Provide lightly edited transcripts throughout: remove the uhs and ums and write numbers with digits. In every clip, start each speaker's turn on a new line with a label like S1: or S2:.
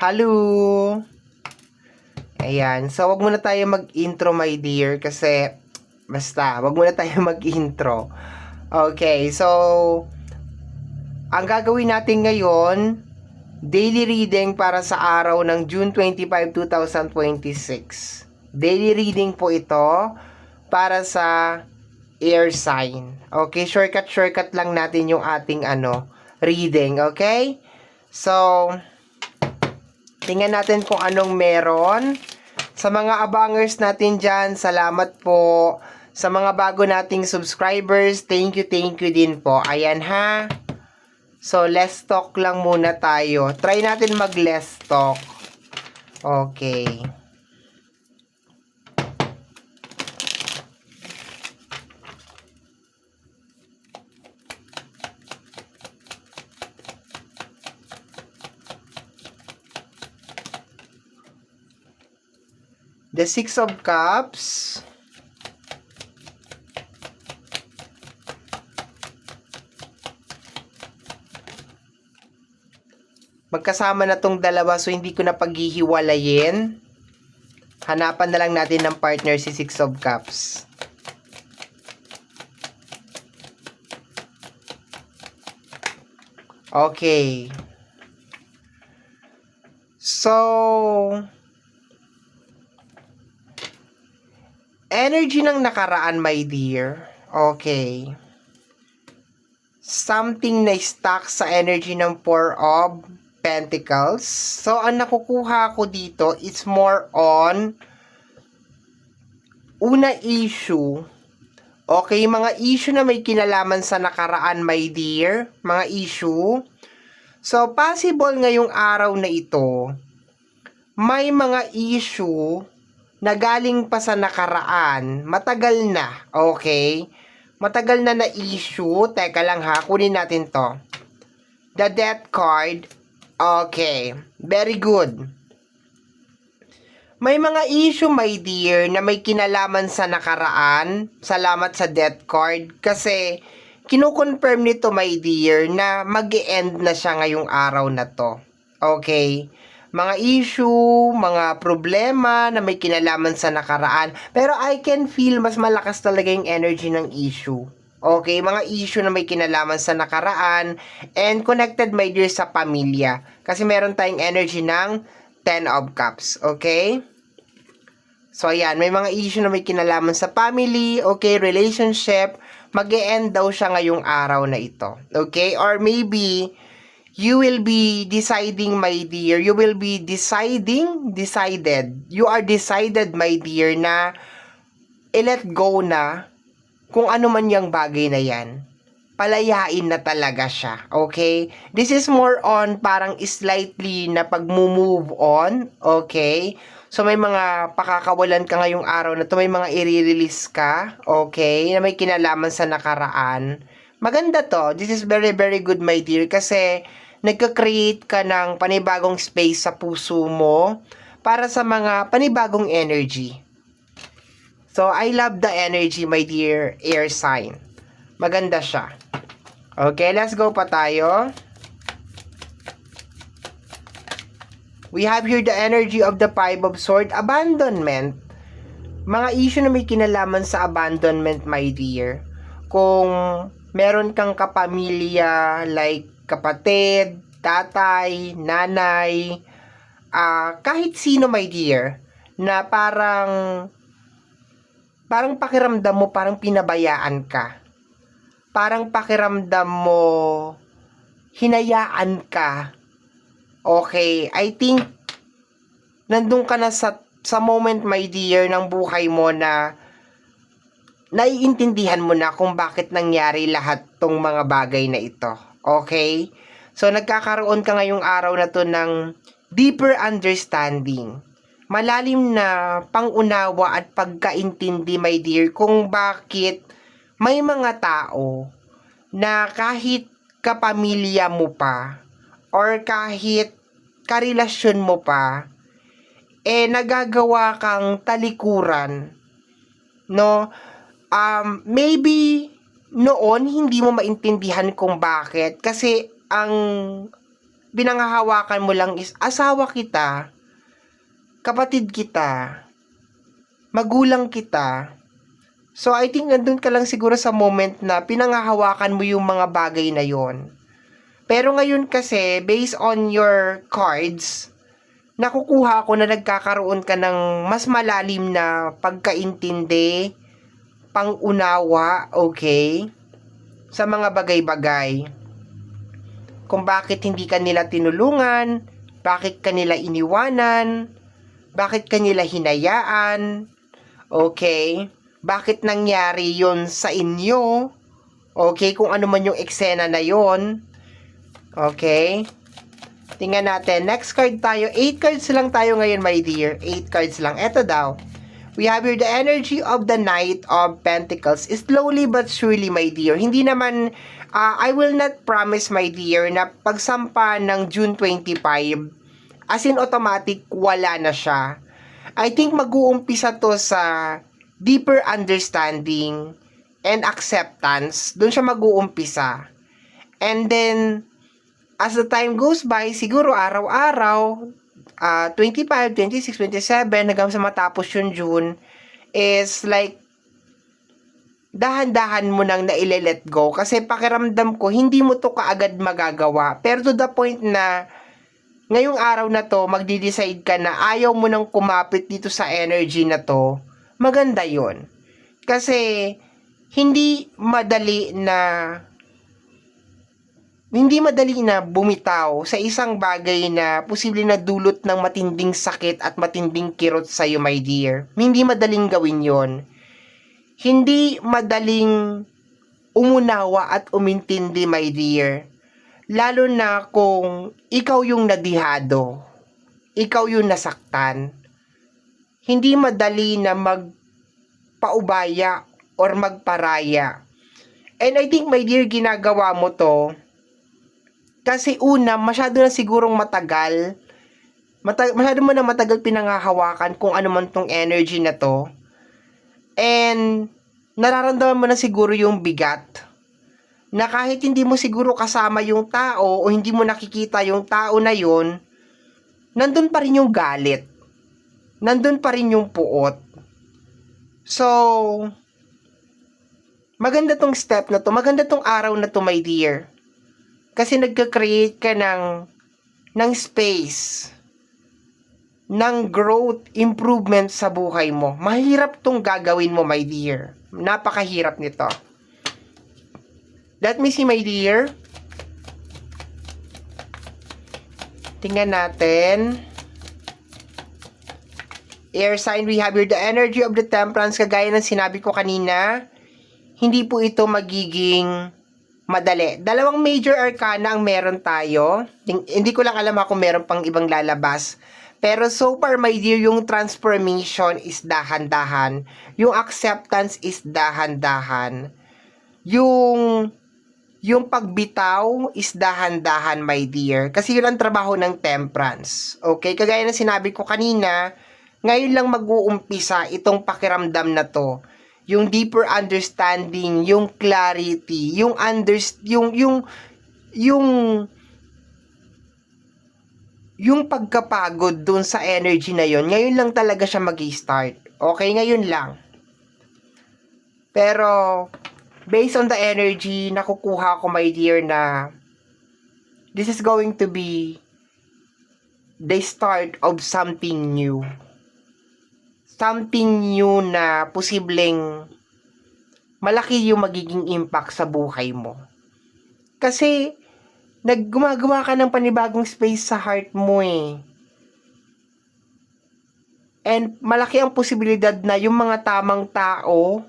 S1: Hello! Ayan. So, wag muna tayo mag-intro, my dear, kasi basta, wag muna tayo mag-intro. Okay, so, ang gagawin natin ngayon, daily reading para sa araw ng June 25, 2026. Daily reading po ito para sa air sign. Okay, shortcut lang natin yung ating reading, okay? So, tingnan natin kung anong meron. Sa mga abangers natin dyan, salamat po. Sa mga bago nating subscribers, thank you din po. Ayan ha. So, less talk lang muna tayo. Try natin mag-less talk. Okay. The Six of Cups. Magkasama na tong dalawa, so hindi ko na paghihiwalayin. Hanapan na lang natin ng partner si Six of Cups. Okay. So, energy ng nakaraan, my dear. Okay. Something na stuck sa energy ng Four of Pentacles. So, ang nakukuha ko dito, it's more on una issue. Okay, mga issue na may kinalaman sa nakaraan, my dear. Mga issue. So, possible ngayong araw na ito, may mga issue na galing pa sa nakaraan. Matagal na, okay? Matagal na issue. Teka lang ha, kunin natin to. The Death card. Okay, very good. May mga issue, my dear, na may kinalaman sa nakaraan. Salamat sa Death card. Kasi, kinukonfirm nito, my dear, na mag-e-end na siya ngayong araw na to. Okay? Mga issue, mga problema na may kinalaman sa nakaraan. Pero I can feel mas malakas talaga yung energy ng issue. Okay, mga issue na may kinalaman sa nakaraan and connected, my dear, sa pamilya. Kasi meron tayong energy ng Ten of Cups. Okay? So, ayan, may mga issue na may kinalaman sa family, okay, relationship, mag-e-end daw siya ngayong araw na ito. Okay? Or maybe, you will be deciding, my dear, you are decided, my dear, na i-let go na kung ano man yung bagay na yan. Palayain na talaga siya. Okay? This is more on parang slightly na pag-move on. Okay? So, may mga pakakawalan ka ngayong araw na to. May mga i-release ka. Okay? Na may kinalaman sa nakaraan. Maganda to. This is very, very good, my dear. Kasi, nagka-create ka ng panibagong space sa puso mo para sa mga panibagong energy. So, I love the energy, my dear air sign. Maganda siya. Okay, let's go pa tayo. We have here the energy of the Five of Swords, abandonment. Mga issue na may kinalaman sa abandonment, my dear. Kung meron kang kapamilya, like kapatid, tatay, nanay, kahit sino, my dear, na parang pakiramdam mo parang pinabayaan ka. Parang pakiramdam mo hinayaan ka. Okay, I think nandun ka na sa moment, my dear, ng buhay mo na naiintindihan mo na kung bakit nangyari lahat tong mga bagay na ito. Okay? So, nagkakaroon ka ngayong araw na to ng deeper understanding. Malalim na pangunawa at pagkaintindi, my dear, kung bakit may mga tao na kahit kapamilya mo pa or kahit karelasyon mo pa, nagagawa kang talikuran, no? Maybe noon hindi mo maintindihan kung bakit, kasi ang pinanghahawakan mo lang is asawa kita, kapatid kita, magulang kita. So, I think nandun ka lang siguro sa moment na pinanghahawakan mo yung mga bagay na yon. Pero ngayon kasi, based on your cards, nakukuha ko na nagkakaroon ka ng mas malalim na pagkaintindi, pangunawa, okay, sa mga bagay-bagay. Kung bakit hindi ka nila tinulungan, bakit kanila iniwanan, bakit kanila hinayaan, okay, bakit nangyari yon sa inyo, okay, kung ano man yung eksena na yon, okay. Tingnan natin, next card tayo, 8 cards lang tayo ngayon my dear, 8 cards lang, eto daw. We have here the energy of the Knight of Pentacles. Slowly but surely, my dear. Hindi naman, I will not promise, my dear, na pagsampa ng June 25, as in automatic, wala na siya. I think mag-uumpisa to sa deeper understanding and acceptance. Doon siya mag-uumpisa. And then, as the time goes by, siguro araw-araw, 25, 26, 27, hanggang sa matapos yung June, is like, dahan-dahan mo nang naile-let go. Kasi pakiramdam ko, hindi mo to kaagad magagawa. Pero to the point na, ngayong araw na to, magdi-decide ka na ayaw mo nang kumapit dito sa energy na to, maganda yon. Kasi, hindi madali na bumitaw sa isang bagay na posible na dulot ng matinding sakit at matinding kirot sa iyo, my dear. Hindi madaling gawin yon. Hindi madaling umunawa at umintindi, my dear. Lalo na kung ikaw yung nadihado, ikaw yung nasaktan. Hindi madali na magpaubaya or magparaya. And I think, my dear, ginagawa mo to kasi una, masyado na sigurong matagal pinanghahawakan kung ano man tong energy na to. And nararamdaman mo na siguro yung bigat. Na kahit hindi mo siguro kasama yung tao o hindi mo nakikita yung tao na yon, nandun pa rin yung galit. Nandun pa rin yung puot. So, maganda tong step na to. Maganda tong araw na to, my dear. Kasi nagka-create ka ng space, ng growth, improvement sa buhay mo. Mahirap tong gagawin mo, my dear. Napakahirap nito. Let me see, my dear. Tingnan natin. Air sign, we have here the energy of the Temperance. Kagaya ng sinabi ko kanina, hindi po ito magiging madali. Dalawang major arcana ang meron tayo. Hindi ko lang alam kung meron pang ibang lalabas. Pero so far, my dear, yung transformation is dahan-dahan. Yung acceptance is dahan-dahan. Yung pagbitaw is dahan-dahan, my dear. Kasi yun ang trabaho ng Temperance. Okay? Kagaya ng sinabi ko kanina, ngayon lang mag-uumpisa itong pakiramdam na to. Yung deeper understanding, yung clarity, yung pagkapagod dun sa energy na yon. Ngayon lang talaga siya mag-start. Okay, ngayon lang. Pero based on the energy, nakukuha ko, my dear, na this is going to be the start of something new. Something new na posibleng malaki yung magiging impact sa buhay mo. Kasi, gumagawa ka ng panibagong space sa heart mo eh. And malaki ang posibilidad na yung mga tamang tao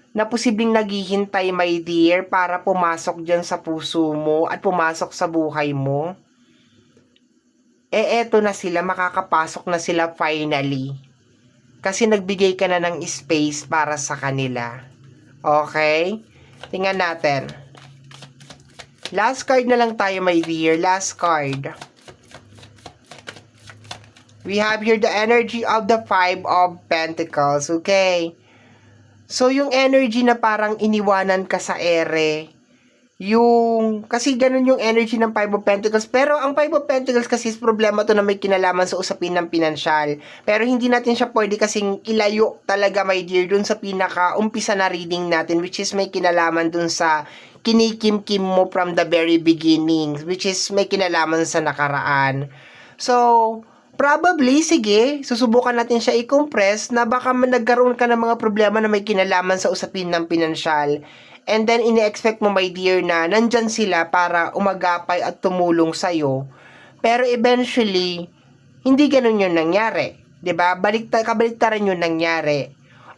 S1: na posibleng naghihintay, my dear, para pumasok dyan sa puso mo at pumasok sa buhay mo, eto na sila, makakapasok na sila finally. Kasi nagbigay ka na ng space para sa kanila. Okay? Tingnan natin. Last card na lang tayo, my dear. Last card. We have here the energy of the 5 of Pentacles. Okay? So, yung energy na parang iniwanan ka sa ere, kasi ganun yung energy ng Five of Pentacles. Pero ang Five of Pentacles kasi is problema to na may kinalaman sa usapin ng pinansyal. Pero hindi natin siya pwede kasing ilayo talaga, my dear, dun sa pinaka-umpisa na reading natin, which is may kinalaman dun sa kinikim-kim mo from the very beginning, which is may kinalaman sa nakaraan. So, probably, sige, susubukan natin siya i-compress na baka nagkaroon ka ng mga problema na may kinalaman sa usapin ng pinansyal. And then, ini-expect mo, my dear, na nandyan sila para umagapay at tumulong sa'yo. Pero eventually, hindi ganun yung nangyari. 'Di ba? Kabaliktaran yung nangyari.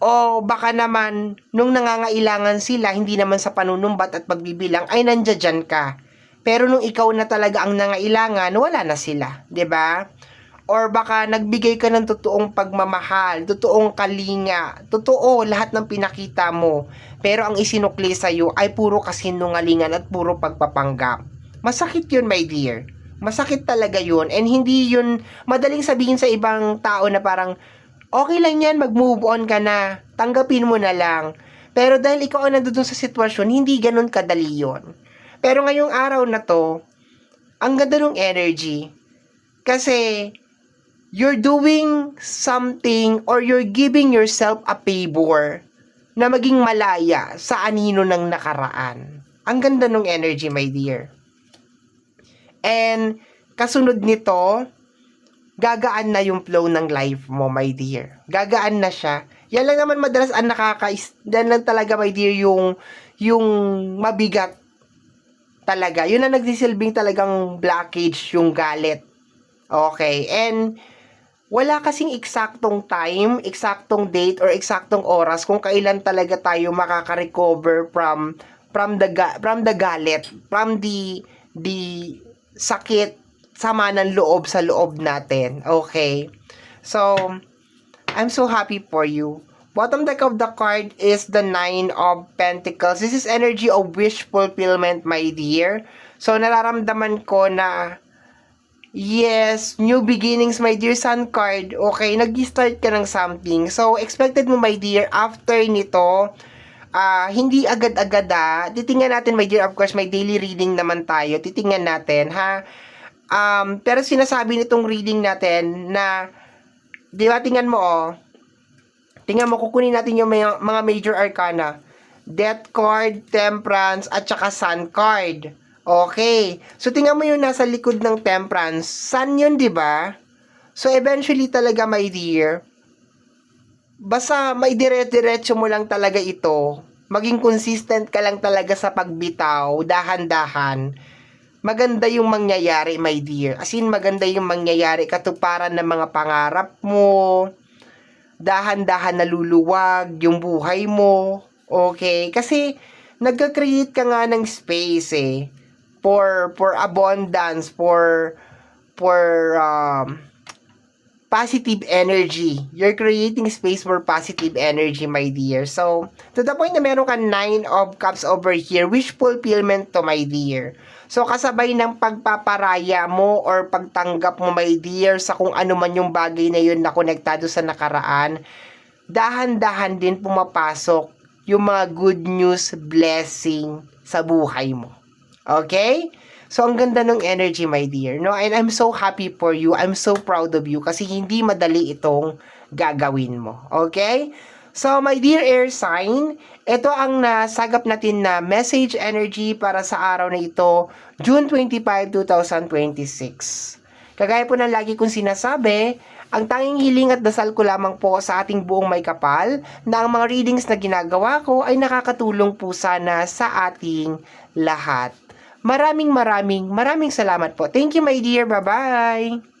S1: O baka naman, nung nangangailangan sila, hindi naman sa panunumbat at pagbibilang, ay nandiyan ka. Pero nung ikaw na talaga ang nangailangan, wala na sila. 'Di ba? Or baka nagbigay ka ng totoong pagmamahal, totoong kalinga, totoo lahat ng pinakita mo. Pero ang isinukli sa'yo ay puro kasinungalingan at puro pagpapanggap. Masakit yun, my dear. Masakit talaga yun. And hindi yun madaling sabihin sa ibang tao na parang, okay lang yan, mag-move on ka na. Tanggapin mo na lang. Pero dahil ikaw ang nandun sa sitwasyon, hindi ganun kadali yun. Pero ngayong araw na to, ang ganda ng energy. Kasi, you're doing something or you're giving yourself a favor na maging malaya sa anino ng nakaraan. Ang ganda ng energy, my dear. And kasunod nito, gagaan na yung flow ng life mo, my dear. Gagaan na siya. Yan lang naman madalas ang yan lang talaga, my dear, yung mabigat talaga. Yun ang nagsisilbing talagang blockage, yung galit. Okay, and wala kasing eksaktong time, eksaktong date, or eksaktong oras kung kailan talaga tayo makaka-recover from the galit, from the sakit, sama ng loob sa loob natin. Okay? So, I'm so happy for you. Bottom deck of the card is the Nine of Pentacles. This is energy of wish fulfillment, my dear. So, nararamdaman ko na yes, new beginnings, my dear. Sun card. Okay, nag-start ka ng something. So, expected mo, my dear, after nito, hindi agad-agad titingnan natin, my dear. Of course, may daily reading naman tayo. Titingnan natin, ha? Pero sinasabi nitong reading natin na, di ba, tingnan mo, tingnan mo, kukunin natin yung mga major arcana. Death card, Temperance, at saka Sun card. Okay. So, tingnan mo yung nasa likod ng Temperance. Sun yun, di ba? So, eventually talaga, my dear, basta may dire-diretso mo lang talaga ito. Maging consistent ka lang talaga sa pagbitaw, dahan-dahan. Maganda yung mangyayari, my dear. As in, maganda yung mangyayari, katuparan ng mga pangarap mo. Dahan-dahan naluluwag yung buhay mo. Okay? Kasi, nagka-create ka nga ng space for abundance, for positive energy. You're creating space for positive energy, my dear. So, to the point na meron ka 9 of Cups over here, wish fulfillment to, my dear. So, kasabay ng pagpaparaya mo or pagtanggap mo, my dear, sa kung ano man yung bagay na yun na konektado sa nakaraan, dahan-dahan din pumapasok yung mga good news, blessing sa buhay mo. Okay? So, ang ganda ng energy, my dear. No? And I'm so happy for you. I'm so proud of you kasi hindi madali itong gagawin mo. Okay? So, my dear air sign, ito ang nasagap natin na message energy para sa araw na ito, June 25, 2026. Kagaya po ng lagi kong sinasabi, ang tanging hiling at dasal ko lamang po sa ating buong may kapal na ang mga readings na ginagawa ko ay nakakatulong po sana sa ating lahat. Maraming salamat po. Thank you, my dear. Bye-bye!